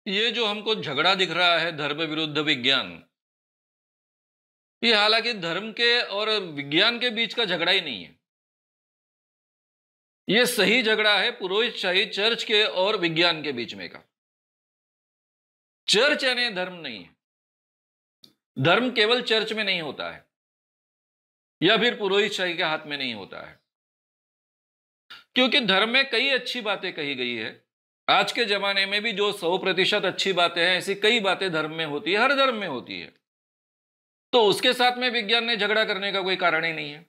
ये जो हमको झगड़ा दिख रहा है धर्म विरुद्ध विज्ञान, ये हालांकि धर्म के और विज्ञान के बीच का झगड़ा ही नहीं है। ये सही झगड़ा है पुरोहितशाही चर्च के और विज्ञान के बीच में का। चर्च यानी धर्म नहीं है, धर्म केवल चर्च में नहीं होता है या फिर पुरोहितशाही के हाथ में नहीं होता है, क्योंकि धर्म में कई अच्छी बातें कही गई है। आज के जमाने में भी जो 100% अच्छी बातें हैं, ऐसी कई बातें धर्म में होती है, हर धर्म में होती है। तो उसके साथ में विज्ञान ने झगड़ा करने का कोई कारण ही नहीं है।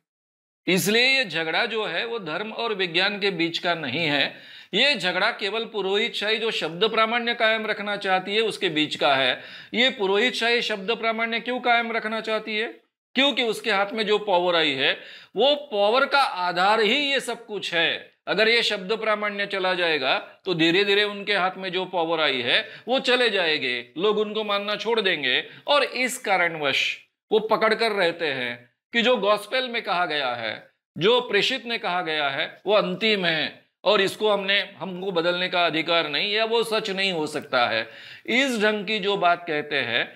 इसलिए ये झगड़ा जो है वो धर्म और विज्ञान के बीच का नहीं है। ये झगड़ा केवल पुरोहितशाही जो शब्द प्रामाण्य कायम रखना चाहती है उसके बीच का है। ये पुरोहितशाही शब्द प्रामाण्य क्यों कायम रखना चाहती है? क्योंकि उसके हाथ में जो पावर आई है वो पावर का आधार ही ये सब कुछ है। अगर ये शब्द प्रामाण्य चला जाएगा तो धीरे धीरे उनके हाथ में जो पावर आई है वो चले जाएंगे, लोग उनको मानना छोड़ देंगे। और इस कारणवश वो पकड़ कर रहते हैं कि जो गॉस्पेल में कहा गया है, जो प्रेषित ने कहा गया है, वो अंतिम है और इसको हमको बदलने का अधिकार नहीं, या वो सच नहीं हो सकता है। इस ढंग की जो बात कहते हैं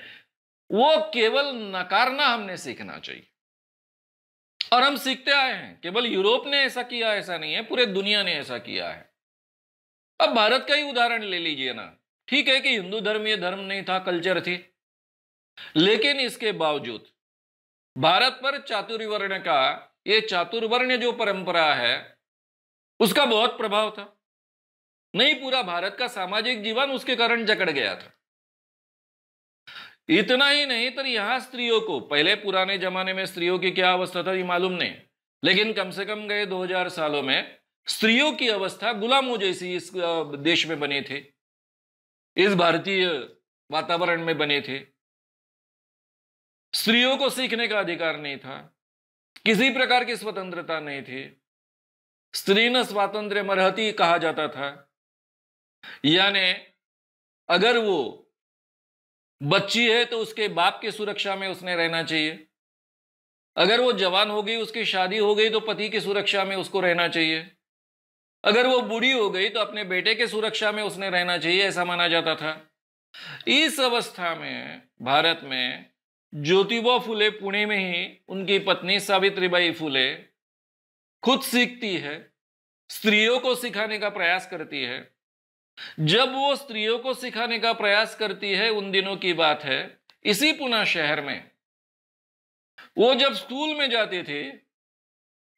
वो केवल नकारना हमने सीखना चाहिए। और हम सीखते आए हैं, केवल यूरोप ने ऐसा किया ऐसा नहीं है, पूरे दुनिया ने ऐसा किया है। अब भारत का ही उदाहरण ले लीजिए ना। ठीक है कि हिंदू धर्म ये धर्म नहीं था, कल्चर थी, लेकिन इसके बावजूद भारत पर चातुर्वर्ण का, ये चातुर्वर्ण जो परंपरा है उसका बहुत प्रभाव था। नहीं, पूरा भारत का सामाजिक जीवन उसके कारण जकड़ गया था। इतना ही नहीं तो यहां स्त्रियों को, पहले पुराने जमाने में स्त्रियों की क्या अवस्था था ये मालूम नहीं, लेकिन कम से कम गए 2000 सालों में स्त्रियों की अवस्था गुलामों जैसी इस देश में बने थे, इस भारतीय वातावरण में बने थे। स्त्रियों को सीखने का अधिकार नहीं था, किसी प्रकार की स्वतंत्रता नहीं थी। स्त्री न स्वातंत्र्य मरहती कहा जाता था, यानी अगर वो बच्ची है तो उसके बाप की सुरक्षा में उसने रहना चाहिए, अगर वो जवान हो गई, उसकी शादी हो गई तो पति की सुरक्षा में उसको रहना चाहिए, अगर वो बूढ़ी हो गई तो अपने बेटे की सुरक्षा में उसने रहना चाहिए, ऐसा माना जाता था। इस अवस्था में भारत में ज्योतिबा फुले पुणे में ही उनकी पत्नी सावित्रीबाई फुले खुद सीखती है, स्त्रियों को सिखाने का प्रयास करती है। जब वो स्त्रियों को सिखाने का प्रयास करती है, उन दिनों की बात है, इसी पुणे शहर में वो जब स्कूल में जाते थे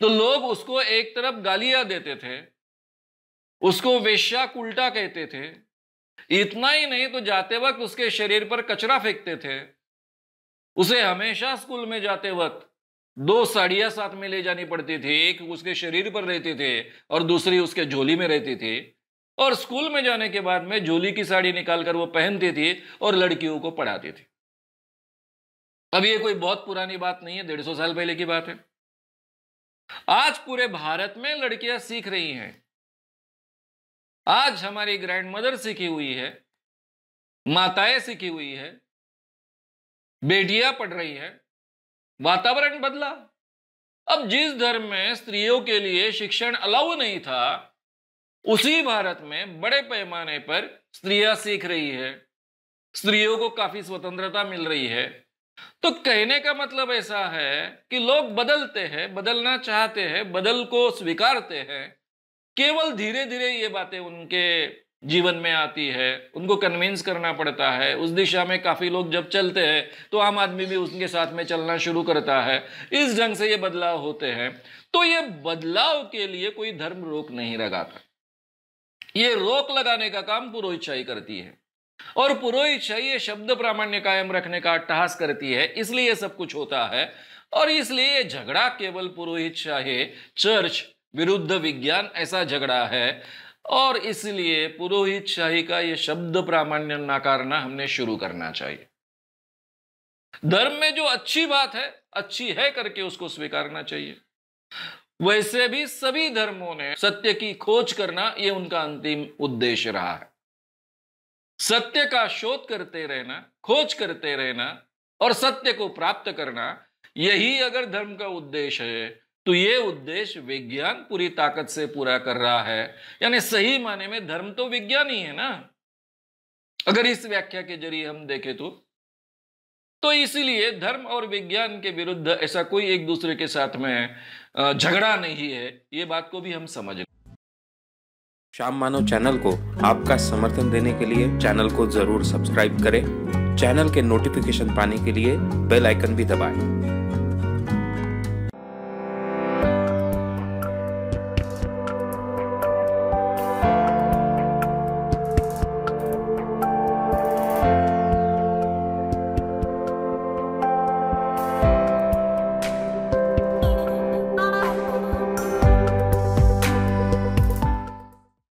तो लोग उसको एक तरफ गालियां देते थे, उसको वेश्या कुल्टा कहते थे। इतना ही नहीं तो जाते वक्त उसके शरीर पर कचरा फेंकते थे। उसे हमेशा स्कूल में जाते वक्त 2 साड़ियां साथ में ले जानी पड़ती थी, एक उसके शरीर पर रहती थी और दूसरी उसके झोली में रहती थी। और स्कूल में जाने के बाद में झोली की साड़ी निकालकर वो पहनती थी और लड़कियों को पढ़ाती थी। अब ये कोई बहुत पुरानी बात नहीं है, 150 साल पहले की बात है। आज पूरे भारत में लड़कियां सीख रही हैं। आज हमारी ग्रैंड मदर सीखी हुई है, माताएं सीखी हुई है, बेटियां पढ़ रही है, वातावरण बदला। अब जिस धर्म में स्त्रियों के लिए शिक्षण अलाउ नहीं था, उसी भारत में बड़े पैमाने पर स्त्रियां सीख रही है, स्त्रियों को काफी स्वतंत्रता मिल रही है। तो कहने का मतलब ऐसा है कि लोग बदलते हैं, बदलना चाहते हैं, बदल को स्वीकारते हैं, केवल धीरे धीरे ये बातें उनके जीवन में आती है, उनको कन्विंस करना पड़ता है। उस दिशा में काफी लोग जब चलते हैं तो आम आदमी भी उनके साथ में चलना शुरू करता है। इस ढंग से ये बदलाव होते हैं। तो ये बदलाव के लिए कोई धर्म रोक नहीं लगाता, ये रोक लगाने का काम पुरोहितशाही करती है। और पुरोहितशाही ये शब्द प्रामाण्य कायम रखने का अट्टहास करती है, इसलिए ये सब कुछ होता है। और इसलिए ये झगड़ा केवल पुरोहितशाही चर्च विरुद्ध विज्ञान ऐसा झगड़ा है। और इसलिए पुरोहितशाही का ये शब्द प्रामाण्य नकारना हमने शुरू करना चाहिए। धर्म में जो अच्छी बात है, अच्छी है करके उसको स्वीकारना चाहिए। वैसे भी सभी धर्मों ने सत्य की खोज करना ये उनका अंतिम उद्देश्य रहा है। सत्य का शोध करते रहना, खोज करते रहना और सत्य को प्राप्त करना, यही अगर धर्म का उद्देश्य है तो ये उद्देश्य विज्ञान पूरी ताकत से पूरा कर रहा है। यानी सही माने में धर्म तो विज्ञान ही है ना, अगर इस व्याख्या के जरिए हम देखें तो इसीलिए धर्म और विज्ञान के विरुद्ध ऐसा कोई एक दूसरे के साथ में झगड़ा नहीं है, ये बात को भी हम समझ। श्याम मानव चैनल को आपका समर्थन देने के लिए चैनल को जरूर सब्सक्राइब करें। चैनल के नोटिफिकेशन पाने के लिए बेल आइकन भी दबाएं।